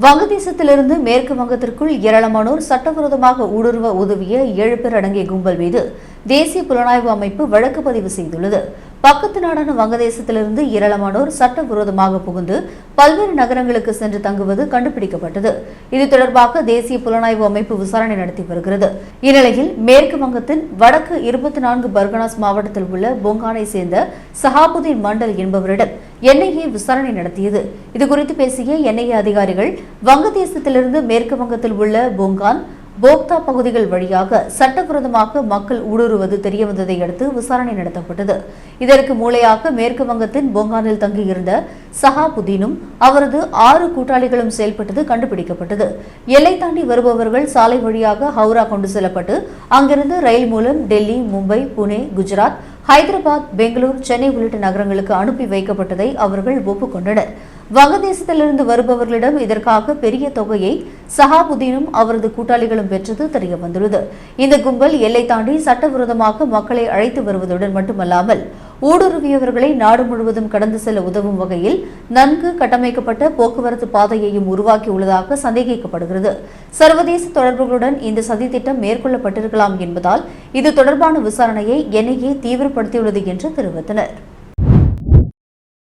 வங்கதேசத்திலிருந்து மேற்கு வங்கத்திற்குள் ஏராளமானோர் சட்டவிரோதமாக ஊடுருவ உதவிய 7 பேர் அடங்கிய கும்பல் மீது தேசிய புலனாய்வு அமைப்பு வழக்கு பதிவு செய்துள்ளது. பக்கத்து நாடான வங்கதேசத்திலிருந்து ஏராளமானோர் சட்டவிரோதமாக புகுந்து பல்வேறு நகரங்களுக்கு சென்று தங்குவது கண்டுபிடிக்கப்பட்டது. இது தொடர்பாக தேசிய புலனாய்வு அமைப்பு விசாரணை நடத்தி வருகிறது. இந்நிலையில் மேற்கு வங்கத்தின் வடக்கு 24 பர்கனாஸ் மாவட்டத்தில் உள்ள பொங்கானை சேர்ந்த சஹாபுதீன் மண்டல் என்பவரிடம் என்ஐஏ விசாரணை நடத்தியது. இதுகுறித்து பேசிய என்ஐஏ அதிகாரிகள் வங்கதேசத்திலிருந்து மேற்கு வங்கத்தில் உள்ள பொங்கான் போக்தா பகுதிகள் வழியாக சட்டவிரோதமாக மக்கள் ஊடுருவது தெரியவந்ததை அடுத்து விசாரணை நடத்தப்பட்டது. இதற்கு மூளையாக மேற்கு வங்கத்தின் பொங்கானில் தங்கியிருந்த சஹாபுதீனும் அவரது 6 கூட்டாளிகளும் செயல்பட்டது கண்டுபிடிக்கப்பட்டது. எல்லை தாண்டி வருபவர்கள் சாலை வழியாக ஹவுரா கொண்டு செல்லப்பட்டு அங்கிருந்து ரயில் மூலம் டெல்லி, மும்பை, புனே, குஜராத், ஹைதராபாத், பெங்களூர், சென்னை உள்ளிட்ட நகரங்களுக்கு அனுப்பி வைக்கப்பட்டதை அவர்கள் ஒப்புக்கொண்டனர். வங்கதேசத்திலிருந்து வருபவர்களிடம் இதற்காக பெரிய தொகையை சஹாபுதீனும் அவரது கூட்டாளிகளும் பெற்றது தெரியவந்துள்ளது. இந்த கும்பல் எல்லை தாண்டி சட்டவிரோதமாக மக்களை அழைத்து வருவதுடன் மட்டுமல்லாமல் ஊடுருவியவர்களை நாடு முழுவதும் கடந்து செல்ல உதவும் வகையில் நன்கு கட்டமைக்கப்பட்ட போக்குவரத்து பாதையையும் உருவாக்கியுள்ளதாக சந்தேகிக்கப்படுகிறது. சர்வதேச தொடர்புகளுடன் இந்த சதித்திட்டம் மேற்கொள்ளப்பட்டிருக்கலாம் என்பதால் இது தொடர்பான விசாரணையை என்ஐஏ தீவிரப்படுத்தியுள்ளது என்று தெரிவித்தனர்.